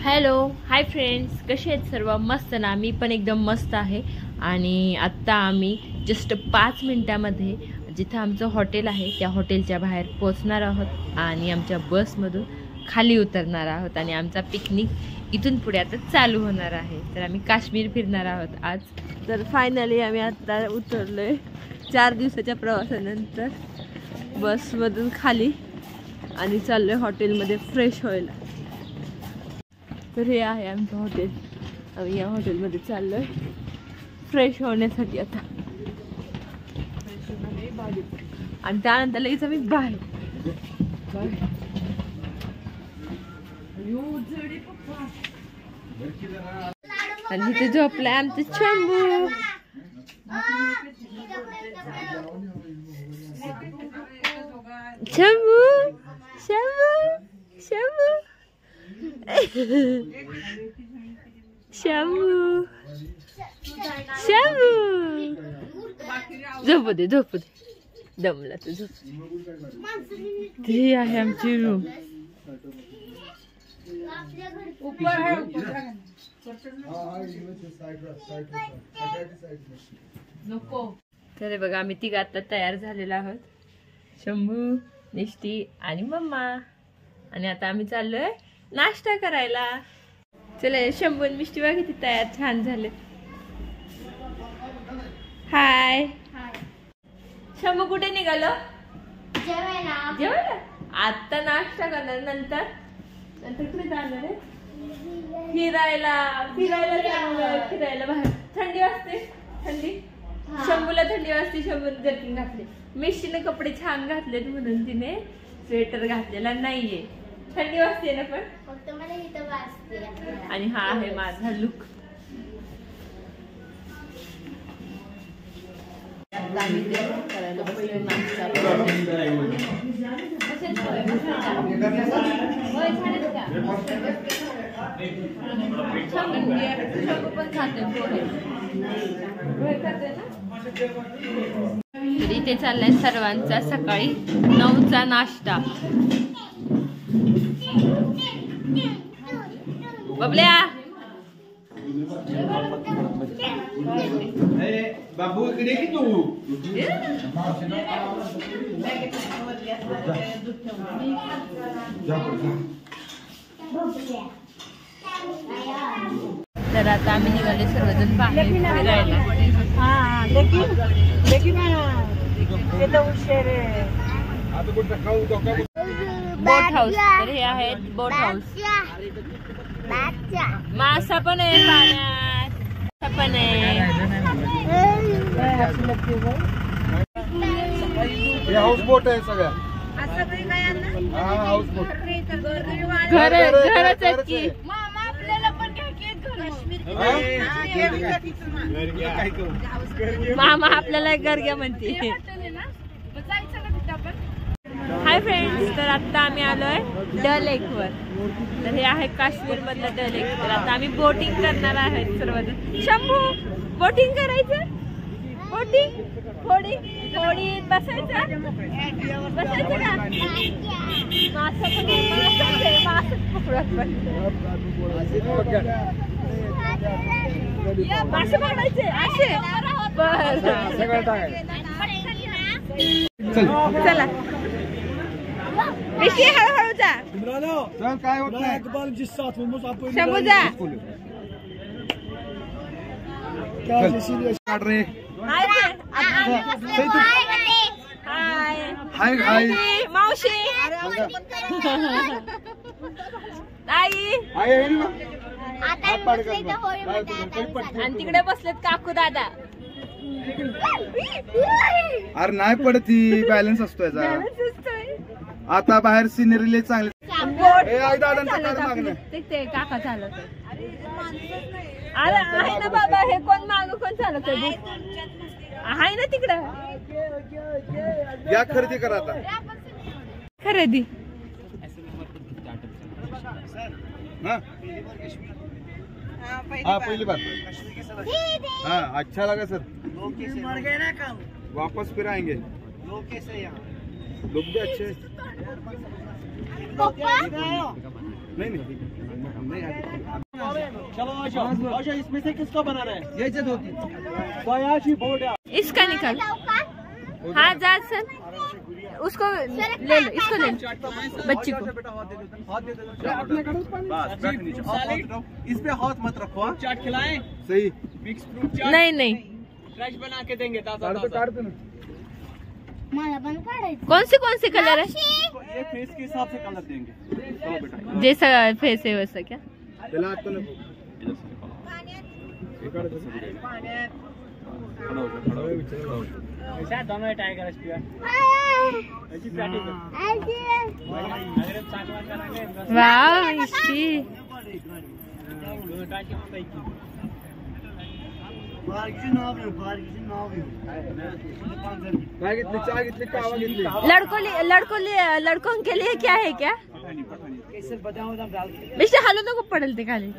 Hello hi friends, कसे आहेत सर्व? मस्त ना? मी पण एकदम मस्त आहे. आणि आत्ता आम्ही जस्ट 5 मिनिटामध्ये जिथं आमचं हॉटेल आहे त्या हॉटेलच्या बाहेर पोहोचणार आहोत आणि आमच्या बसमधून खाली उतरणार आहोत आणि आमचा पिकनिक इथून पुढे आता चालू होणार आहे. तर आम्ही काश्मीर फिरणार आहोत आज. तर फायनली आम्ही आत्ता उतरलोय 4 दिवसाच्या प्रवासानंतर बसमधून खाली आणि चाललोय हॉटेलमध्ये फ्रेश व्हायला. तर हे आहे आमचं हॉटेल. आम्ही या हॉटेलमध्ये चाललोय फ्रेश होण्यासाठी आता. आणि त्यानंतर लगेच आम्ही बाहेर. आणि इथे झोपलाय आमचं शंभू. शंभू शंभू शंभू शंभू शंभू झोपू दे झोपू दे, दमला तर झोप. ते आहे आमची रूम. तर बघा आम्ही तिघ आता तयार झालेला आहोत, शंभू, निष्ठी आणि मम्मा. आणि आता आम्ही चाललोय नाश्ता करायला. चला शंभू आणि मिष्टी बघा किती तयार छान झाले. हाय शंभू, कुठे निघालो? जेवायला. आता नाश्ता करणार, नंतर कुठे जाणार आहे? फिरायला बाहेर. थंडी वाजते, थंडी. शंभूला थंडी वाजते. शंभूने जर्किन घातले. मिष्टीने कपडे छान घातलेत म्हणून तिने स्वेटर घातलेला नाहीये. थंडी वाजते ना पण फक्त मला इथं वाजते. आणि हा आहे माझा लुक. इथे चाललाय सर्वांचा सकाळी 9चा नाश्ता. बबल्या बाबू इकडे की तू? तर आता आम्ही निघाले सर्वजण बाहेर फिरायला. बोट हाऊस. तर हे आहेत बोट हाऊस. मासा पण आहे पाण्यात, पण आहे. हाऊस बोट आहे सगळ्या. हाऊस बोट घरच आहेत की. मामा आपल्याला गरग्या म्हणते. हाय फ्रेंड्स, तर आता आम्ही आलोय डल लेक वर. तर हे आहे काश्मीर मधलं डल लेक. तर आता आम्ही बोटिंग करणार आहेत सर्वजण. शंभू, बोटिंग करायचं? बोटिंग होडी बसायचं का? मासे पकडायचे असे. चला मिष्टी, हळूहळू जा. काय होत नाही. शंभू जा. हाय हाय मावशी, आई. आणि तिकडे बसलेत काकू दादा. अरे नाही पडत, ती बॅलन्स असतो याचा. आता बाहेर सिनेरी चांगली. ते काका चालत अरे आहे ना बाबा. हे कोण माग कोण चालत आहे ना तिकडं. या खरेदी करा आता. खरेदी हाँ पहली बार. हाँ अच्छा लगा सर. वापस फिर आएंगे. लोग भी अच्छे. नहीं नहीं इसमें से किसका बनाना है? ये जे धोती इसका निकाल। हाँ जा सर, उसको ले लो, इसको ले लो, बच्ची को। इस पे हाथ मत रखो। चाट खिलाएं? सही। मिक्स फ्रूट चाट नहीं नहीं, फ्रेश बना के देंगे ताजा काढ ताजा। दे ना। कौन सी कलर है? ये फेस के हिसाब से कलर देंगे। चलो बेटा। जैसा फेस है वैसा क्या? त्याला आता नको. हे काढ दे. दोनों टाइगर स्पीयर ऐसी प्याटी वाव मिष्टी, काय घेतली? चहा घेतली, कावा घेतली. लड़कों के लिए क्या है क्या? मिष्टी हलू नको, पडेल ते खाली.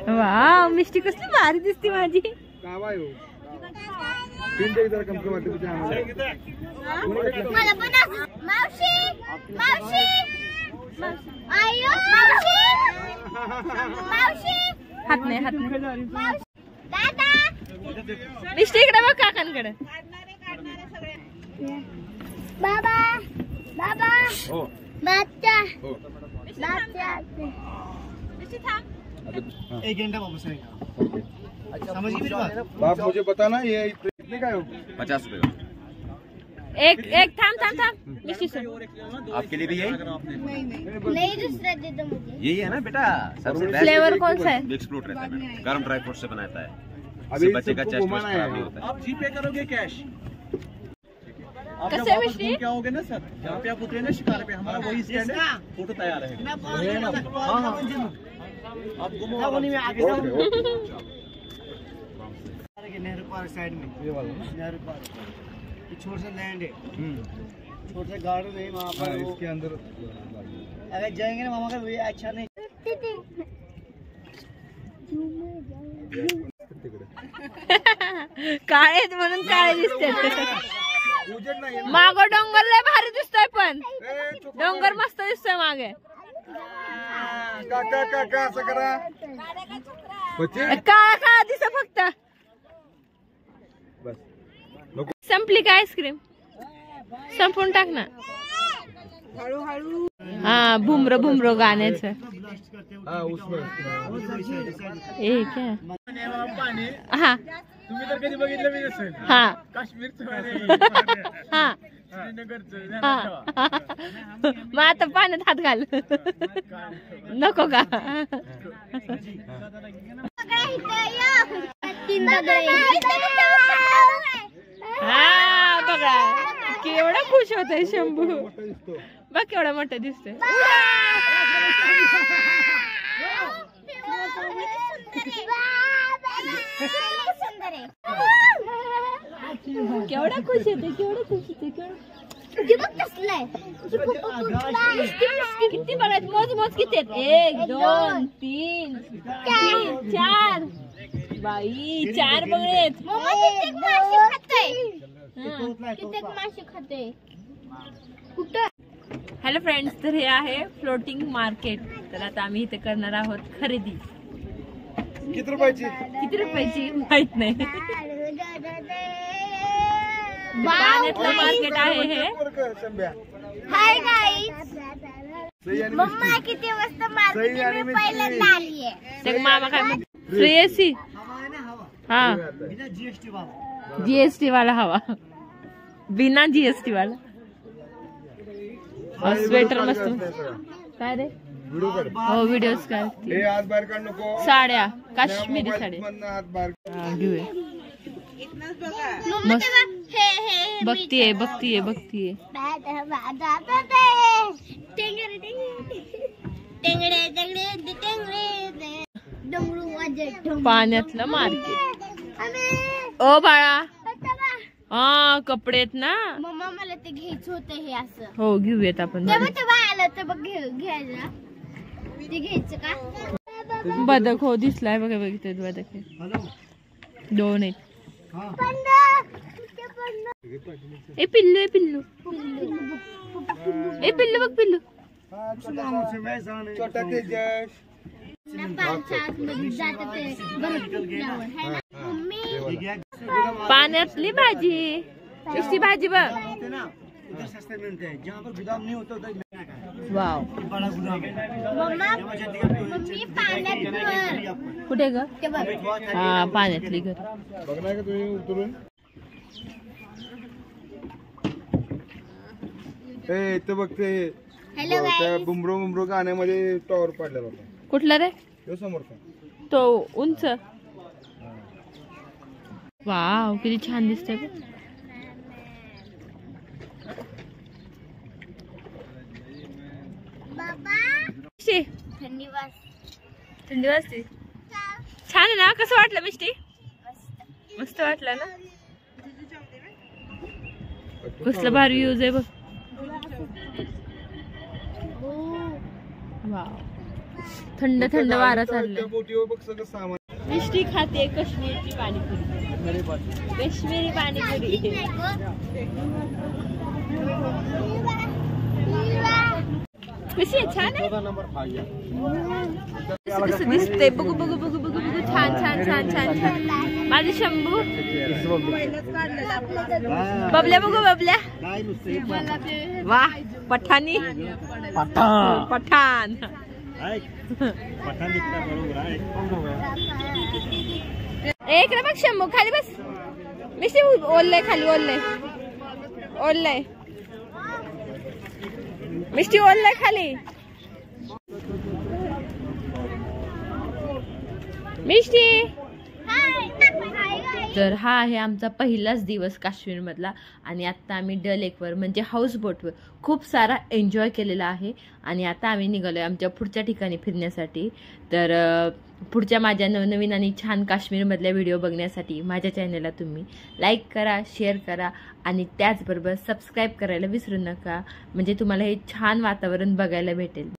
वाव मिष्टी कसली भारी दिसती माझी. कावा आहे हो. तीन ते जरा कम वाटते तुझ्या आम्हाला. मावशी मावशी आयो मावशी हात नाही. दादा मिष्टी इकडे बघ काकांकडे. बाबा बाबा हो बच्चा हो. बच्चा एक घंटा वापस आएगा। समझ गई मेरी बात? बाप मुझे बता ना, ये इतने का है? 50 रुपए का। एक थांब मिष्टी सर, आपके लिए भी यही नहीं दूसरा दे दो मुझे। यही है ना बेटा, सबसे बेस्ट फ्लेवर कौन सा है? मिक्स फ्रूट रहता है मैडम, गर्म ड्राई फ्रूट से बनाता है। अभी इससे बच्चे का सबको चेस्ट घुमाना है। खराब नहीं होता है। आप जीपे करोगे कैश? आप कैसे जब वापस मिष्टी? घूम के आओगे ना सर, जहाँ पे आप उतरे ना शिकारे पे, हमारा वही स्टैंड है, फोटो तैयार है। हाँ आप घूमो नेहरू पार्क साइड में, ये वाला ना? नेहरू पार्क छोटा सा लैंड है, छोटा सा गार्डन है वहाँ पर। हाँ, वो इसके अंदर अगर जाएंगे ना मामा का वही अच्छा नहीं। काळे म्हणून काळे दिसते. उजेड नाही आहे ना? माग डोंगर लय भारी दिसतोय, पण ए, चुप. डोंगर मस्त दिसतोय मागे. काका असं करा. बच्चे काळा दिसत फक्त. बस. संपली का आईस्क्रीम? संपून टाक ना. हा भुमरो गाण्याचं. हाँ उसमें. ए क्या? हा तुम्ही तर कधी बघितलं मी नसेल. हा काश्मीरचं हा श्रीनगरचं हा. मग आता पाण्यात हात घाल. नको का? तीन दगडे हा बघा केवढा खुश होतोय शंभू. बघ केवढा मोठा दिसतोय. केवढा खुश होते, केवढा खुश होते, किती बघायचं? मोज किती आहेत? 1 2 3 4. बाई 4 बघळे आहेत. हॅलो फ्रेंड्स, तर हे आहे फ्लोटिंग मार्केट. तर आता आम्ही इथे करणार आहोत खरेदी. किती रुपयाची? किती रुपयाची माहित नाही. पाण्यातलं मार्केट आहे हे. हाय गाईस, सही आणि मम्मा मिष्टी. किती मस्त सही मार्केट आणि मी मिष्टी. पहिल्यांदा आलीये. ते मामा काय म्हणतो? Free AC. हा बिना जीएसटी वाला। जीएसटी वाला हवा, बिना जीएसटी वाला. और स्वेटर मस्त. काय रे? व्हिडिओ काढ. हो व्हिडिओज काढते. हे हात बाहेर काढ नको. साड्या, काश्मीरी साड्या. मधनं हात बाहेर. हा, घेऊया. मम्मा मस्त. तेव्हा हे बघतीये. पाण्यातलं मार्केट. ओ बाळा, हा कपडे आहेत ना. मम्मा मला ते घ्यायचं होतं हे असं. हो घेऊयात आपण. तेव्हा आलं तर बघ घ्यायला ते घ्यायचं का? बदक हो दिसलाय बघा. बघितलं बदक आहे. 2 आहेत. ए पिल्लू बघ पिल्लू. छोटा तेजस. पाण्यातली भाजी, नुसती भाजी बघ. उधर सस्ते मिलते हैं जहाँ पर गोदाम नहीं होता उधर वाव. बड़ा गोदाम है मम्मी पाण्यात कुठे ग? हा पाण्यातली घर. बघणार का तुम्ही उतरून? ए इथं बघते Hello guys. त्या बुमरो गाण्यामध्ये टॉवर पडलेला होता कुठला रे? तो समोरचा. तो उंच. वाव किती छान दिसतंय बघ. मिष्टी, थंडी वाज थंडी वाजते. छान आहे ना? कसं वाटलं मिष्टी? मस्त वाटलं ना? कसला भारी व्ह्यूज आहे बघ. वाव थंड थंड वारा चाललाय. त्या बोटीवर बघ सगळं सामान. मिष्टी खाते काश्मीरची पाणीपुरी. काश्मीरी पाणीपुरी. कशी आहे? छान आहे. कसं दिसतंय बघू बघू बघू बघू बघू. छान छान छान छान छान. माझे शंभू बबल्या बघू बबल्या. वा पठाणी पठाण. एक बघ शंभू खाली बस. मिष्टी ओललंय खाली ओललंय. मिष्टी ओललंय खाली. मिष्टी. तर हा आहे आमचा पहिलाच दिवस काश्मीर मधला आणि आता आम्ही डल लेकवर म्हणजे हाऊस बोटवर खूप सारा एन्जॉय केलेला आहे आणि आता आम्ही निघालोय आमच्या पुढच्या ठिकाणी फिरण्यासाठी. तर पुढच्या माझ्या नवनवीन आणि छान काश्मीर मधल्या व्हिडिओ बघण्यासाठी माझ्या चॅनलला तुम्ही लाईक करा, शेअर करा आणि त्याचबरोबर सबस्क्राईब करायला विसरू नका म्हणजे तुम्हाला हे छान वातावरण बघायला भेटेल.